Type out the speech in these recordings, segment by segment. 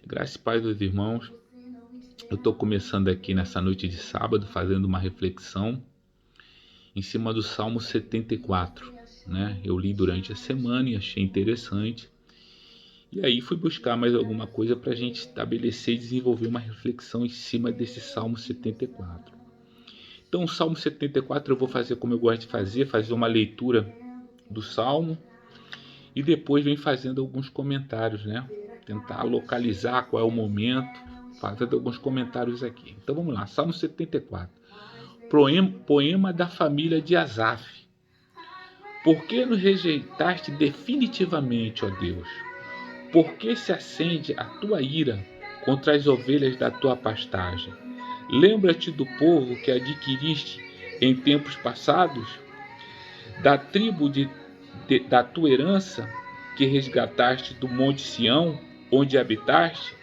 Graças e paz dos irmãos. Eu estou começando aqui nessa noite de sábado, fazendo uma reflexão em cima do Salmo 74, né? Eu li durante a semana e achei interessante. E aí fui buscar mais alguma coisa para a gente estabelecer e desenvolver uma reflexão em cima desse Salmo 74. Então, o Salmo 74 eu vou fazer como eu gosto de fazer uma leitura do Salmo e depois vem fazendo alguns comentários, né? Tentar localizar qual é o momento, fazendo alguns comentários aqui. Então vamos lá, Salmo 74. Poema da família de Asaf. Por que nos rejeitaste definitivamente, ó Deus? Por que se acende a tua ira contra as ovelhas da tua pastagem? Lembra-te do povo que adquiriste em tempos passados, da tribo da tua herança que resgataste do monte Sião, onde habitaste.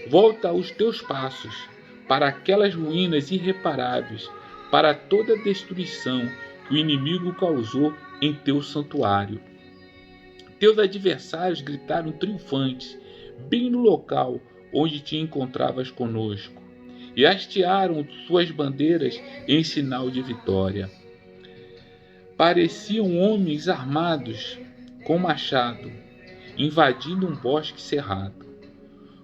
Volta aos teus passos para aquelas ruínas irreparáveis, para toda a destruição que o inimigo causou em teu santuário. Teus adversários gritaram triunfantes, bem no local onde te encontravas conosco, e hastearam suas bandeiras em sinal de vitória. Pareciam homens armados com machado, invadindo um bosque cerrado.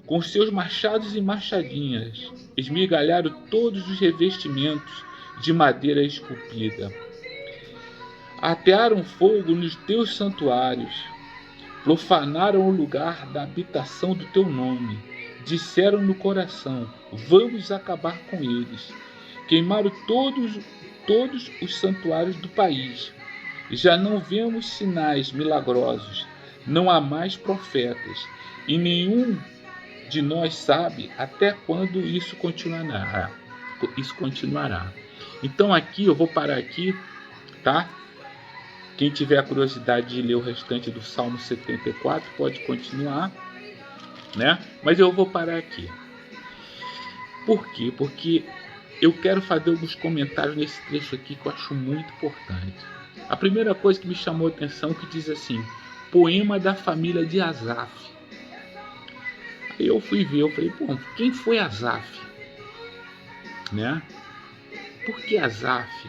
Com seus machados e machadinhas, esmigalharam todos os revestimentos de madeira esculpida. Atearam fogo nos teus santuários, profanaram o lugar da habitação do teu nome. Disseram no coração: vamos acabar com eles. Queimaram todos os santuários do país. Já não vemos sinais milagrosos, não há mais profetas, e nenhum de nós sabe até quando isso continuará. Então aqui eu vou parar aqui, tá? Quem tiver a curiosidade de ler o restante do Salmo 74 pode continuar, né? Mas eu vou parar aqui. Por quê? Porque eu quero fazer alguns comentários nesse trecho aqui que eu acho muito importante. A primeira coisa que me chamou a atenção que diz assim: poema da família de Asaf. Aí eu fui ver, eu falei, pô, quem foi Asaf? Né? Por que Asaf?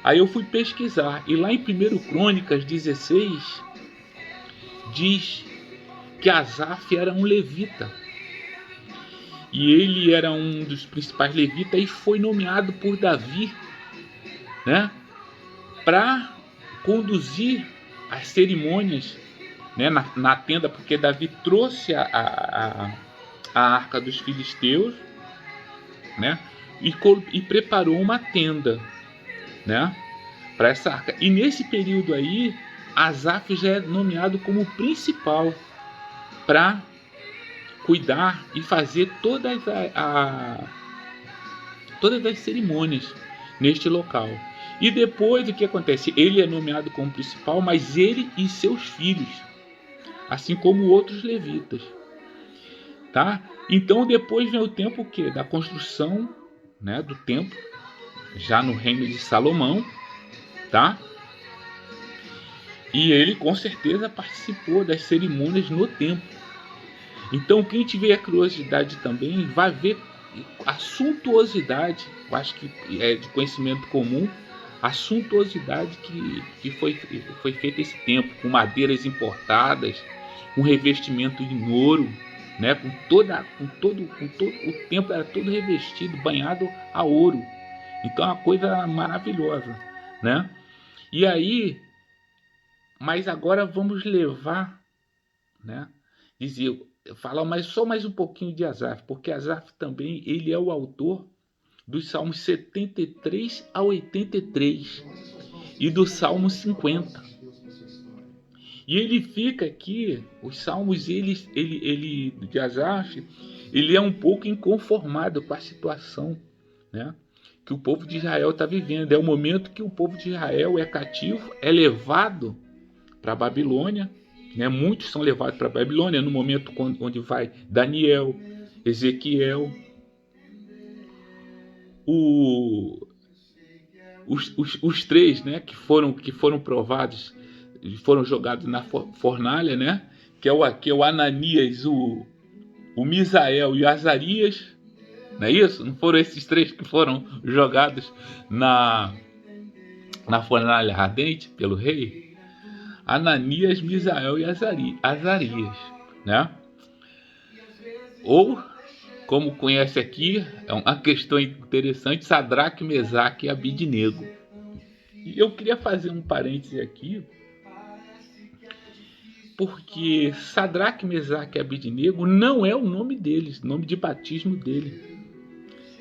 Aí eu fui pesquisar, e lá em 1 Crônicas 16, diz que Asaf era um levita. E ele era um dos principais levitas e foi nomeado por Davi, né, para conduzir as cerimônias, né, na tenda, porque Davi trouxe a arca dos filisteus, né, e preparou uma tenda, né, para essa arca. E nesse período aí, Asaf já é nomeado como principal para cuidar e fazer todas as cerimônias neste local. E depois o que acontece? Ele é nomeado como principal, mas ele e seus filhos, assim como outros levitas, tá? Então depois vem o tempo que da construção, né, do templo, já no reino de Salomão, tá? E ele com certeza participou das cerimônias no templo. Então quem tiver a curiosidade também vai ver a suntuosidade, eu acho que é de conhecimento comum, a suntuosidade que foi feita esse tempo, com madeiras importadas, com revestimento em ouro, né? com todo o templo era todo revestido, banhado a ouro. Então é uma coisa maravilhosa, né? E aí, mas agora vamos levar, né? Dizer, falar só mais um pouquinho de Asaf, porque Asaf também ele é o autor dos Salmos 73 a 83 e do Salmo 50. E ele fica aqui, os Salmos ele de Asaf, ele é um pouco inconformado com a situação, né, que o povo de Israel está vivendo. É o momento que o povo de Israel é cativo, é levado para a Babilônia, né? Muitos são levados para a Babilônia no momento onde vai Daniel, Ezequiel, os três, né, que foram provados, foram jogados na fornalha, né, que é o Ananias, o o Misael e o Azarias, não é isso? Não foram esses três que foram jogados na fornalha ardente pelo rei? Ananias, Misael e Azarias, né? Ou, como conhece aqui, é uma questão interessante, Sadraque, Mesaque e Abidnego. E eu queria fazer um parêntese aqui, porque Sadraque, Mesaque e Abidnego não é o nome deles, nome de batismo dele.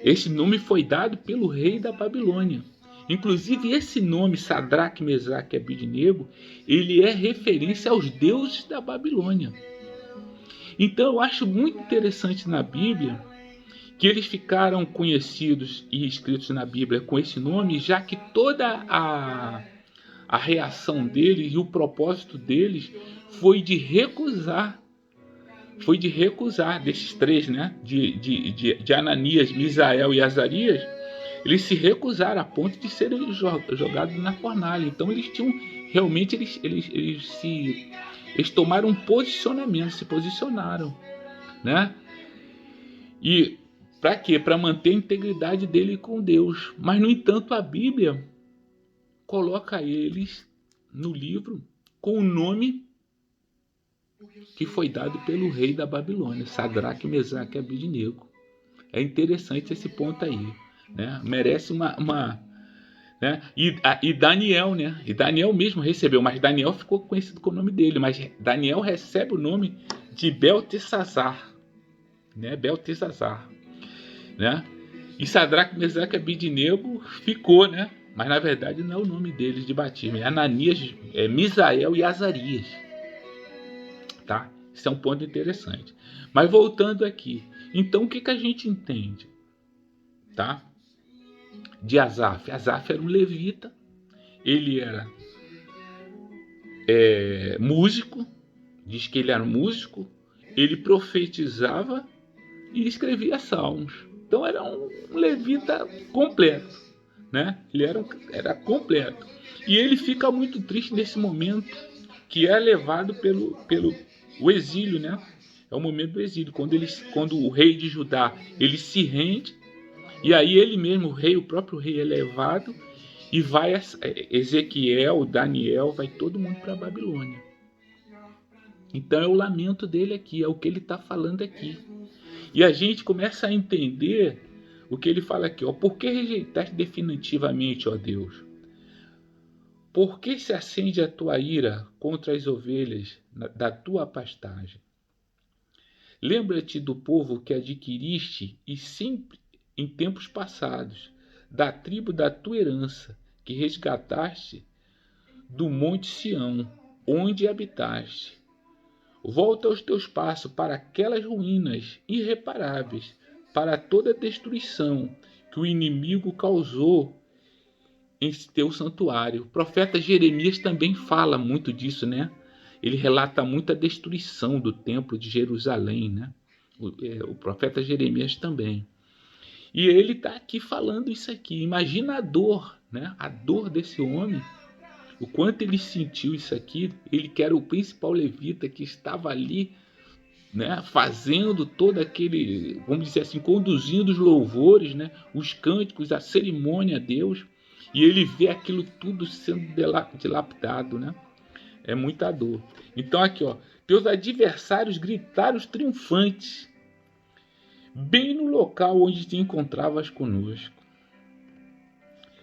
Esse nome foi dado pelo rei da Babilônia. Inclusive, esse nome, Sadraque, Mesaque e Abidnego, ele é referência aos deuses da Babilônia. Então, eu acho muito interessante na Bíblia que eles ficaram conhecidos e escritos na Bíblia com esse nome, já que toda a reação deles e o propósito deles foi de recusar desses três, né? De Ananias, Misael e Azarias. Eles se recusaram a ponto de serem jogados na fornalha. Então eles tinham realmente eles tomaram um posicionamento, se posicionaram, né? E para quê? Para manter a integridade dele com Deus. Mas no entanto a Bíblia coloca eles no livro com o nome que foi dado pelo rei da Babilônia, Sadraque, Mesaque e Abidnego. É interessante esse ponto aí, né? Merece uma né? E Daniel, né? E Daniel mesmo recebeu, mas Daniel ficou conhecido com o nome dele, mas Daniel recebe o nome de Beltesazar, né? Beltesazar, né? E Sadraque, Mesaque e Abidnego ficou, né? Mas na verdade não é o nome deles de batismo, é Ananias, Misael e Azarias, tá? Isso é um ponto interessante. Mas voltando aqui, então o que a gente entende, tá? De Asaf. Asaf era um levita, ele era músico, diz que ele era músico, ele profetizava e escrevia salmos. Então era um levita completo, né? Ele era completo. E ele fica muito triste nesse momento que é levado pelo o exílio, né? É o momento do exílio, quando o rei de Judá ele se rende, e aí ele mesmo, o próprio rei é levado, e vai Ezequiel, Daniel, vai todo mundo para a Babilônia. Então é o lamento dele aqui, é o que ele está falando aqui. E a gente começa a entender o que ele fala aqui, ó. Por que rejeitaste definitivamente, ó Deus? Por que se acende a tua ira contra as ovelhas da tua pastagem? Lembra-te do povo que adquiriste e sempre em tempos passados, da tribo da tua herança, que resgataste do monte Sião, onde habitaste. Volta aos teus passos para aquelas ruínas irreparáveis, para toda a destruição que o inimigo causou em teu santuário. O profeta Jeremias também fala muito disso, né? Ele relata muito a destruição do templo de Jerusalém, né? O profeta Jeremias também. E ele está aqui falando isso aqui. Imagina a dor, né? A dor desse homem. O quanto ele sentiu isso aqui. Ele que era o principal levita que estava ali, né? Fazendo todo aquele, vamos dizer assim, conduzindo os louvores, né? Os cânticos, a cerimônia a Deus. E ele vê aquilo tudo sendo dilapidado, né? É muita dor. Então aqui, ó, teus adversários gritaram triunfantes, bem no local onde te encontravas conosco,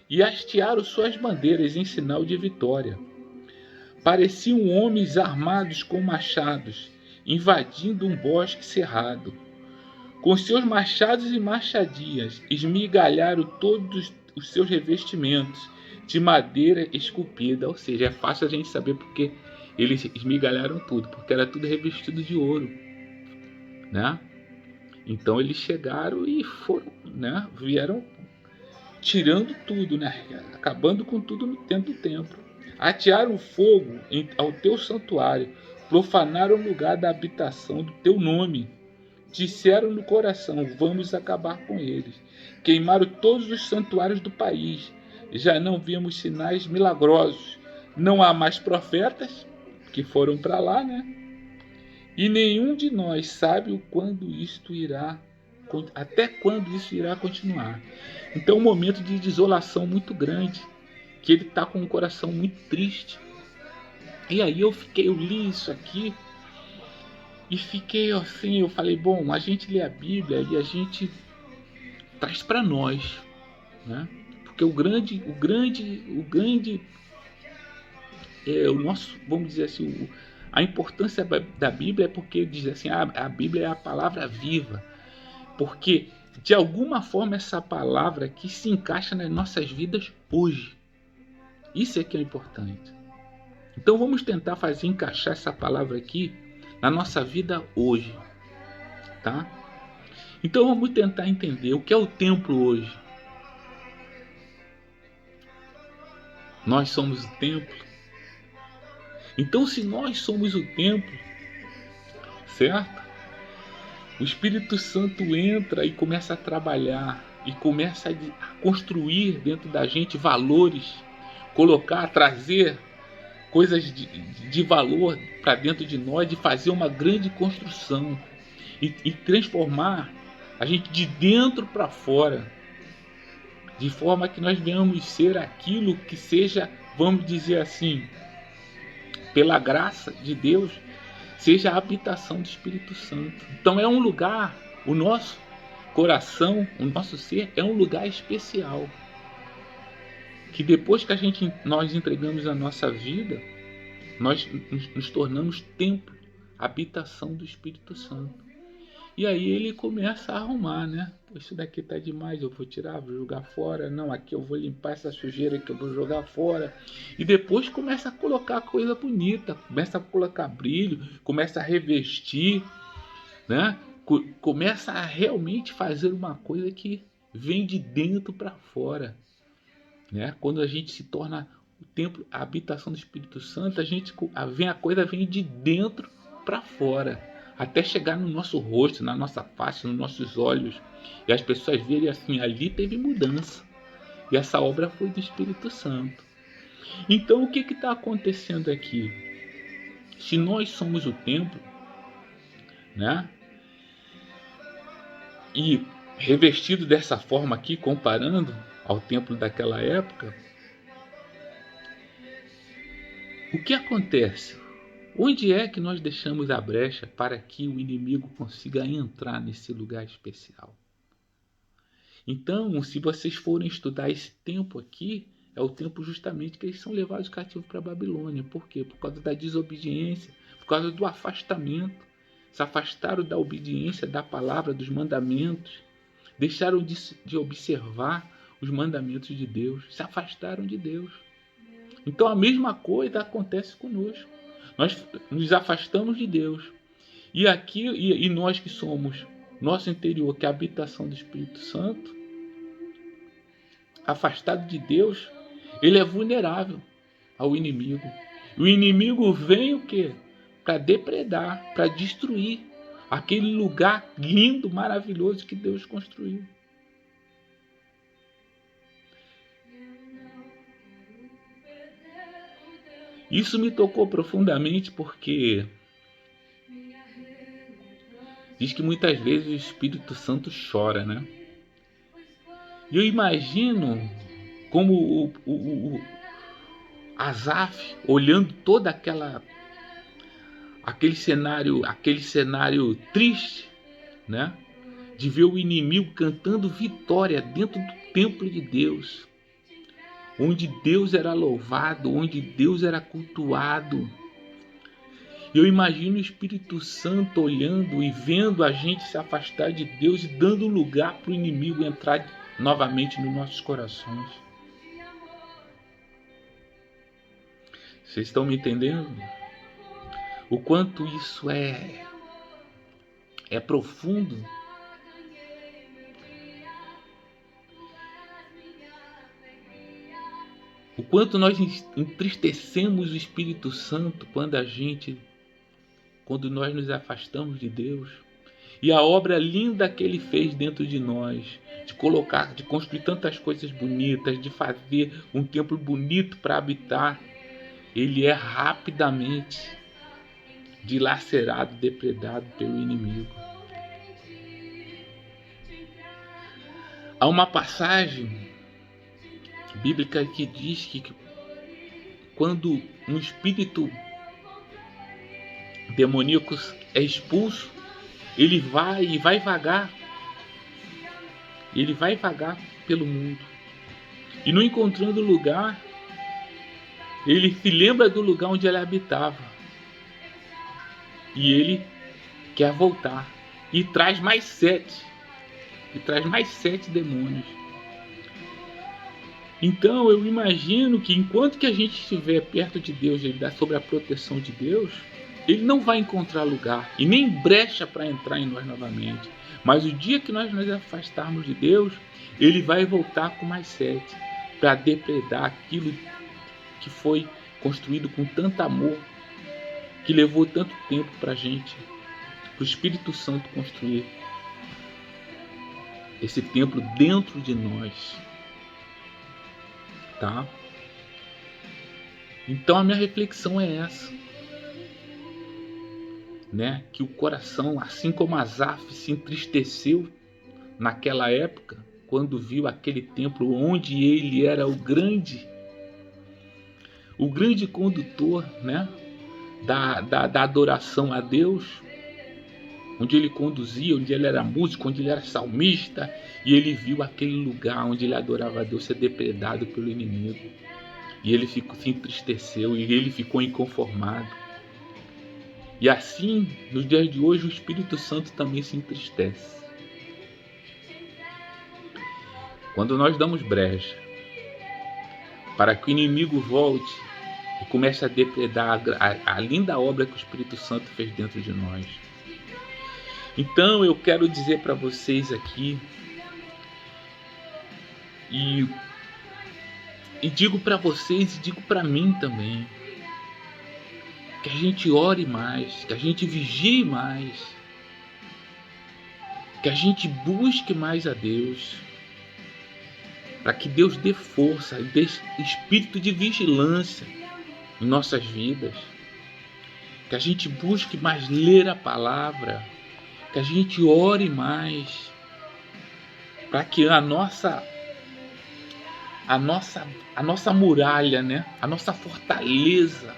e hastearam suas bandeiras em sinal de vitória. Pareciam homens armados com machados, invadindo um bosque cerrado. Com seus machados e machadias, esmigalharam todos os seus revestimentos de madeira esculpida. Ou seja, é fácil a gente saber porque eles esmigalharam tudo, porque era tudo revestido de ouro, né? Então eles chegaram e foram, né? Vieram tirando tudo, né? Acabando com tudo dentro do templo. Atearam fogo ao teu santuário, profanaram o lugar da habitação do teu nome. Disseram no coração, vamos acabar com eles. Queimaram todos os santuários do país. Já não vimos sinais milagrosos. Não há mais profetas que foram para lá, né? E nenhum de nós sabe até quando isso irá continuar. Então é um momento de desolação muito grande, que ele está com o coração muito triste. E aí eu li isso aqui e fiquei assim, eu falei, bom, a gente lê a Bíblia e a gente traz para nós, né? Porque o nosso, vamos dizer assim, a importância da Bíblia é porque diz assim, a Bíblia é a palavra viva, porque de alguma forma essa palavra aqui se encaixa nas nossas vidas hoje. Isso é que é importante. Então vamos tentar fazer encaixar essa palavra aqui na nossa vida hoje, tá? Então vamos tentar entender o que é o templo hoje. Nós somos o templo. Então se nós somos o templo, certo? O Espírito Santo entra e começa a trabalhar e começa a construir dentro da gente valores, trazer coisas de valor para dentro de nós, de fazer uma grande construção e transformar a gente de dentro para fora, de forma que nós venhamos ser aquilo que seja, vamos dizer assim, pela graça de Deus, seja a habitação do Espírito Santo. Então é um lugar, o nosso coração, o nosso ser é um lugar especial, que depois que nós entregamos a nossa vida, nós nos tornamos templo, habitação do Espírito Santo. E aí ele começa a arrumar, né? Pô, isso daqui tá demais, eu vou tirar, vou jogar fora. Não, aqui eu vou limpar essa sujeira que eu vou jogar fora. E depois começa a colocar coisa bonita, começa a colocar brilho, começa a revestir, né? Começa a realmente fazer uma coisa que vem de dentro para fora, né? Quando a gente se torna o templo, a habitação do Espírito Santo, a coisa vem de dentro para fora, até chegar no nosso rosto, na nossa face, nos nossos olhos, e as pessoas verem assim, ali teve mudança, e essa obra foi do Espírito Santo. Então o que está acontecendo aqui? Se nós somos o templo, né? E revestido dessa forma aqui, comparando ao templo daquela época, o que acontece? Onde é que nós deixamos a brecha para que o inimigo consiga entrar nesse lugar especial? Então, se vocês forem estudar esse tempo aqui, é o tempo justamente que eles são levados cativos para a Babilônia. Por quê? Por causa da desobediência, por causa do afastamento. Se afastaram da obediência da palavra, dos mandamentos. Deixaram de observar os mandamentos de Deus. Se afastaram de Deus. Então a mesma coisa acontece conosco. Nós nos afastamos de Deus. E nós que somos nosso interior, que é a habitação do Espírito Santo, afastado de Deus, ele é vulnerável ao inimigo. O inimigo vem o quê? Para depredar, para destruir aquele lugar lindo, maravilhoso que Deus construiu. Isso me tocou profundamente porque diz que muitas vezes o Espírito Santo chora, né? E eu imagino como o Asaf, olhando toda aquele cenário triste, né? De ver o inimigo cantando vitória dentro do templo de Deus, onde Deus era louvado, onde Deus era cultuado. Eu imagino o Espírito Santo olhando e vendo a gente se afastar de Deus e dando lugar para o inimigo entrar novamente nos nossos corações. Vocês estão me entendendo? O quanto isso é profundo. O quanto nós entristecemos o Espírito Santo quando nós nos afastamos de Deus. E a obra linda que Ele fez dentro de nós, de construir tantas coisas bonitas, de fazer um templo bonito para habitar, ele é rapidamente dilacerado, depredado pelo inimigo. Há uma passagem bíblica que diz que quando um espírito demoníaco é expulso, ele vai vagar pelo mundo. E não encontrando lugar, ele se lembra do lugar onde ele habitava. E ele quer voltar. E traz mais 7. E traz mais 7 demônios. Então eu imagino que enquanto que a gente estiver perto de Deus, sobre a proteção de Deus, ele não vai encontrar lugar e nem brecha para entrar em nós novamente. Mas o dia que nós nos afastarmos de Deus, ele vai voltar com mais 7 para depredar aquilo que foi construído com tanto amor, que levou tanto tempo para a gente, para o Espírito Santo construir esse templo dentro de nós. Tá? Então a minha reflexão é essa, né? Que o coração, assim como Asaf se entristeceu naquela época, quando viu aquele templo onde ele era o grande condutor, né? Da adoração a Deus, onde ele conduzia, onde ele era músico, onde ele era salmista, e ele viu aquele lugar onde ele adorava a Deus ser depredado pelo inimigo. E ele se entristeceu, e ele ficou inconformado. E assim, nos dias de hoje, o Espírito Santo também se entristece. Quando nós damos brecha para que o inimigo volte e comece a depredar a linda obra que o Espírito Santo fez dentro de nós. Então eu quero dizer para vocês aqui, e digo para vocês e digo para mim também, que a gente ore mais, que a gente vigie mais, que a gente busque mais a Deus, para que Deus dê força, dê espírito de vigilância em nossas vidas, que a gente busque mais ler a palavra, que a gente ore mais, para que a nossa muralha, né? A nossa fortaleza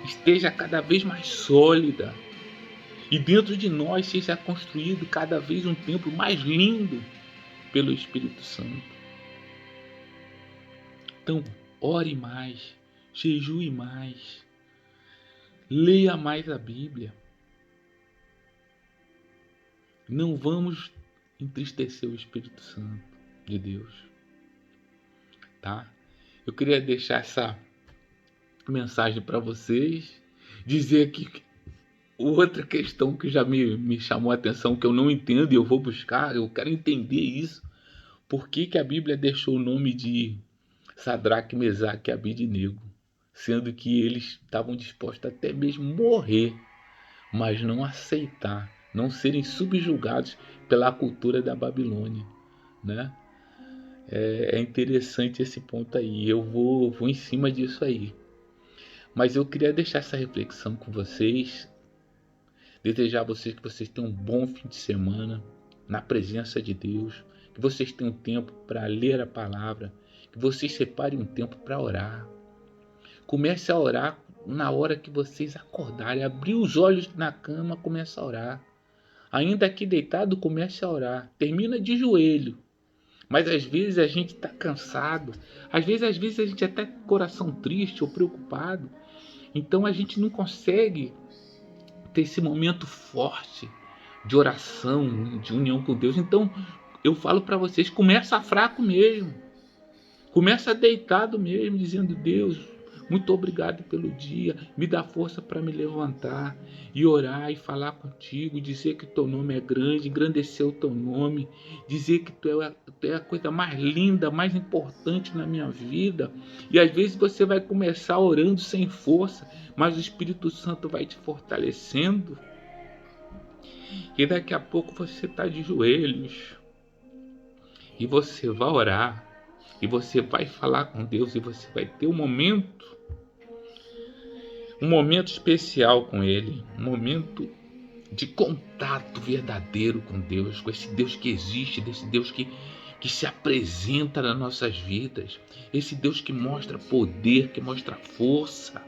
esteja cada vez mais sólida e dentro de nós seja construído cada vez um templo mais lindo pelo Espírito Santo. Então, ore mais, jejue mais, leia mais a Bíblia. Não vamos entristecer o Espírito Santo de Deus, tá? Eu queria deixar essa mensagem para vocês, dizer que outra questão que já me chamou a atenção, que eu não entendo e eu vou buscar, eu quero entender isso. Por que a Bíblia deixou o nome de Sadraque, Mesaque e Abednego, sendo que eles estavam dispostos até mesmo morrer, mas não aceitar, não serem subjugados pela cultura da Babilônia, né? É interessante esse ponto aí, eu vou em cima disso aí. Mas eu queria deixar essa reflexão com vocês, desejar a vocês que vocês tenham um bom fim de semana na presença de Deus, que vocês tenham tempo para ler a palavra, que vocês separem um tempo para orar. Comece a orar na hora que vocês acordarem, abrir os olhos na cama, comece a orar. Ainda aqui deitado, comece a orar. Termina de joelho. Mas às vezes a gente está cansado, às vezes a gente até com o coração triste ou preocupado. Então a gente não consegue ter esse momento forte de oração, de união com Deus. Então eu falo para vocês, começa fraco mesmo. Começa deitado mesmo, dizendo: Deus, muito obrigado pelo dia, me dá força para me levantar e orar e falar contigo, dizer que teu nome é grande, engrandecer o teu nome, dizer que tu é a coisa mais linda, mais importante na minha vida. E às vezes você vai começar orando sem força, mas o Espírito Santo vai te fortalecendo. E daqui a pouco você está de joelhos e você vai orar. E você vai falar com Deus e você vai ter um momento um momento especial com Ele, um momento de contato verdadeiro com Deus, com esse Deus que existe, desse Deus que se apresenta nas nossas vidas, esse Deus que mostra poder, que mostra força,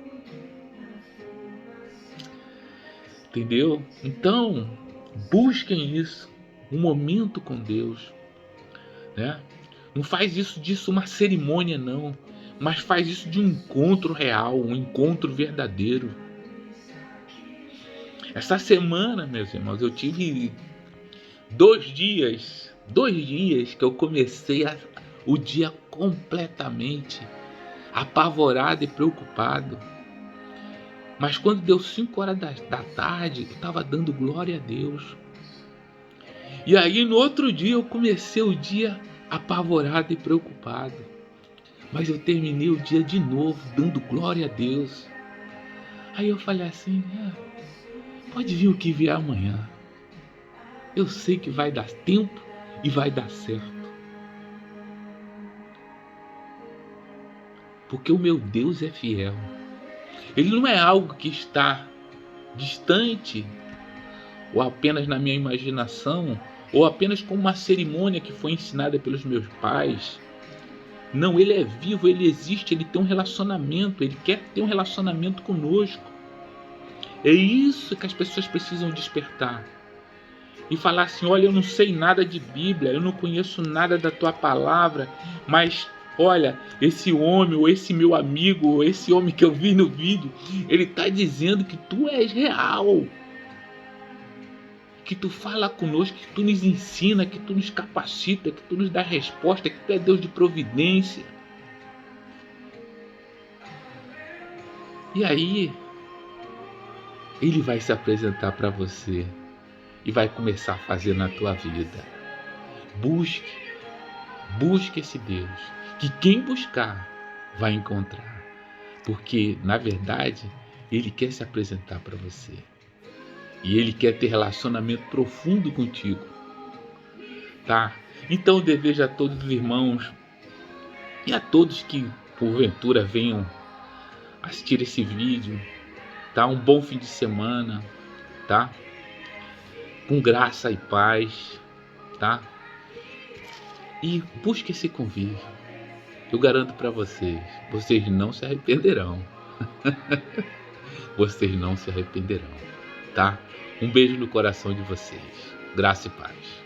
entendeu? Então, busquem isso, um momento com Deus, né? Não faz disso uma cerimônia, não, mas faz isso de um encontro real, um encontro verdadeiro. Essa semana, meus irmãos, eu tive 2 dias que eu comecei o dia completamente apavorado e preocupado. Mas quando deu 5 horas da tarde, eu estava dando glória a Deus. E aí no outro dia eu comecei o dia apavorado e preocupado. Mas eu terminei o dia de novo dando glória a Deus. Aí eu falei assim, pode vir o que vier amanhã. Eu sei que vai dar tempo e vai dar certo. Porque o meu Deus é fiel. Ele não é algo que está distante, ou apenas na minha imaginação, ou apenas como uma cerimônia que foi ensinada pelos meus pais. Não, ele é vivo, ele existe, ele tem um relacionamento, ele quer ter um relacionamento conosco. É isso que as pessoas precisam despertar. E falar assim, olha, eu não sei nada de Bíblia, eu não conheço nada da tua palavra, mas olha, esse homem, ou esse meu amigo, ou esse homem que eu vi no vídeo, ele está dizendo que tu és real, que tu fala conosco, que tu nos ensina, que tu nos capacita, que tu nos dá resposta, que tu é Deus de providência. E aí, ele vai se apresentar para você e vai começar a fazer na tua vida. Busque esse Deus, que quem buscar vai encontrar, porque na verdade ele quer se apresentar para você e ele quer ter relacionamento profundo contigo, tá? Então eu desejo a todos os irmãos e a todos que porventura venham assistir esse vídeo, tá? Um bom fim de semana, tá? Com graça e paz, tá? E busque esse convívio. Eu garanto para vocês não se arrependerão. Vocês não se arrependerão, tá? Um beijo no coração de vocês. Graça e paz.